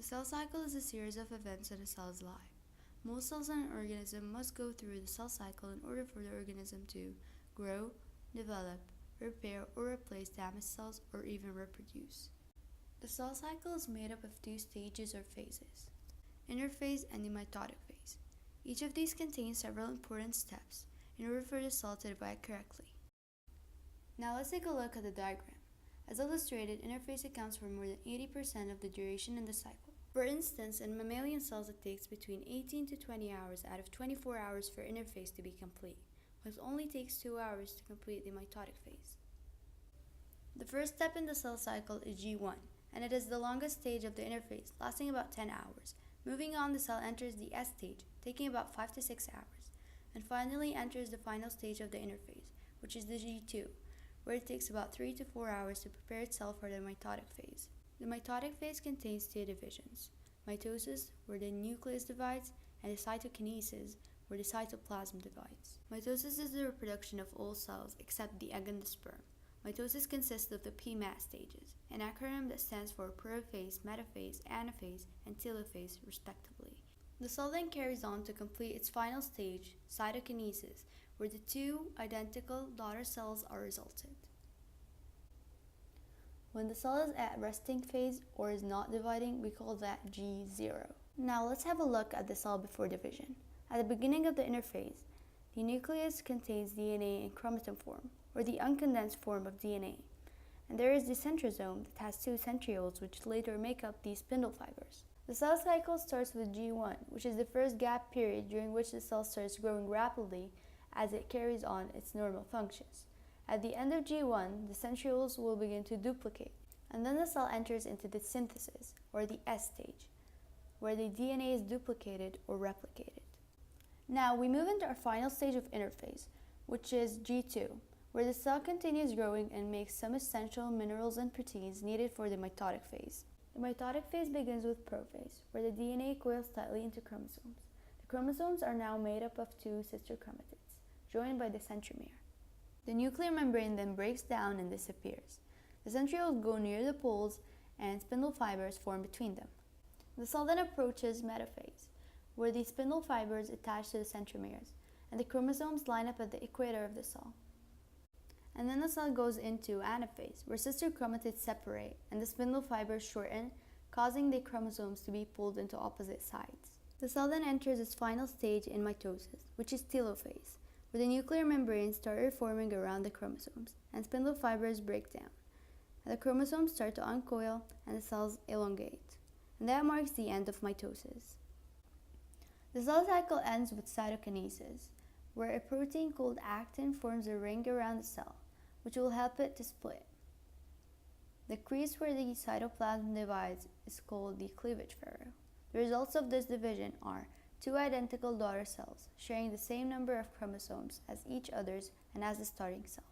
The cell cycle is a series of events in a cell's life. Most cells in an organism must go through the cell cycle in order for the organism to grow, develop, repair or replace damaged cells, or even reproduce. The cell cycle is made up of two stages or phases, interphase and the mitotic phase. Each of these contains several important steps in order for the cell to divide correctly. Now let's take a look at the diagram. As illustrated, interphase accounts for more than 80% of the duration in the cycle. For instance, in mammalian cells it takes between 18 to 20 hours out of 24 hours for interphase to be complete, while it only takes 2 hours to complete the mitotic phase. The first step in the cell cycle is G1, and it is the longest stage of the interphase, lasting about 10 hours. Moving on, the cell enters the S stage, taking about 5 to 6 hours, and finally enters the final stage of the interphase, which is the G2, where it takes about 3 to 4 hours to prepare itself for the mitotic phase. The mitotic phase contains two divisions: mitosis, where the nucleus divides, and the cytokinesis, where the cytoplasm divides. Mitosis is the reproduction of all cells except the egg and the sperm. Mitosis consists of the PMAT stages, an acronym that stands for prophase, metaphase, anaphase, and telophase, respectively. The cell then carries on to complete its final stage, cytokinesis, where the two identical daughter cells are resulted. When the cell is at resting phase or is not dividing, we call that G0. Now let's have a look at the cell before division. At the beginning of the interphase, the nucleus contains DNA in chromatin form, or the uncondensed form of DNA. And there is the centrosome that has two centrioles which later make up these spindle fibers. The cell cycle starts with G1, which is the first gap period during which the cell starts growing rapidly as it carries on its normal functions. At the end of G1, the centrioles will begin to duplicate, and then the cell enters into the synthesis, or the S stage, where the DNA is duplicated or replicated. Now we move into our final stage of interphase, which is G2, where the cell continues growing and makes some essential minerals and proteins needed for the mitotic phase. The mitotic phase begins with prophase, where the DNA coils tightly into chromosomes. The chromosomes are now made up of two sister chromatids, joined by the centromere. The nuclear membrane then breaks down and disappears. The centrioles go near the poles and spindle fibers form between them. The cell then approaches metaphase, where the spindle fibers attach to the centromeres, and the chromosomes line up at the equator of the cell. And then the cell goes into anaphase, where sister chromatids separate and the spindle fibers shorten, causing the chromosomes to be pulled into opposite sides. The cell then enters its final stage in mitosis, which is telophase, where the nuclear membranes start reforming around the chromosomes, and spindle fibers break down. And the chromosomes start to uncoil, and the cells elongate. And that marks the end of mitosis. The cell cycle ends with cytokinesis, where a protein called actin forms a ring around the cell, which will help it to split. The crease where the cytoplasm divides is called the cleavage furrow. The results of this division are two identical daughter cells sharing the same number of chromosomes as each other's and as the starting cell.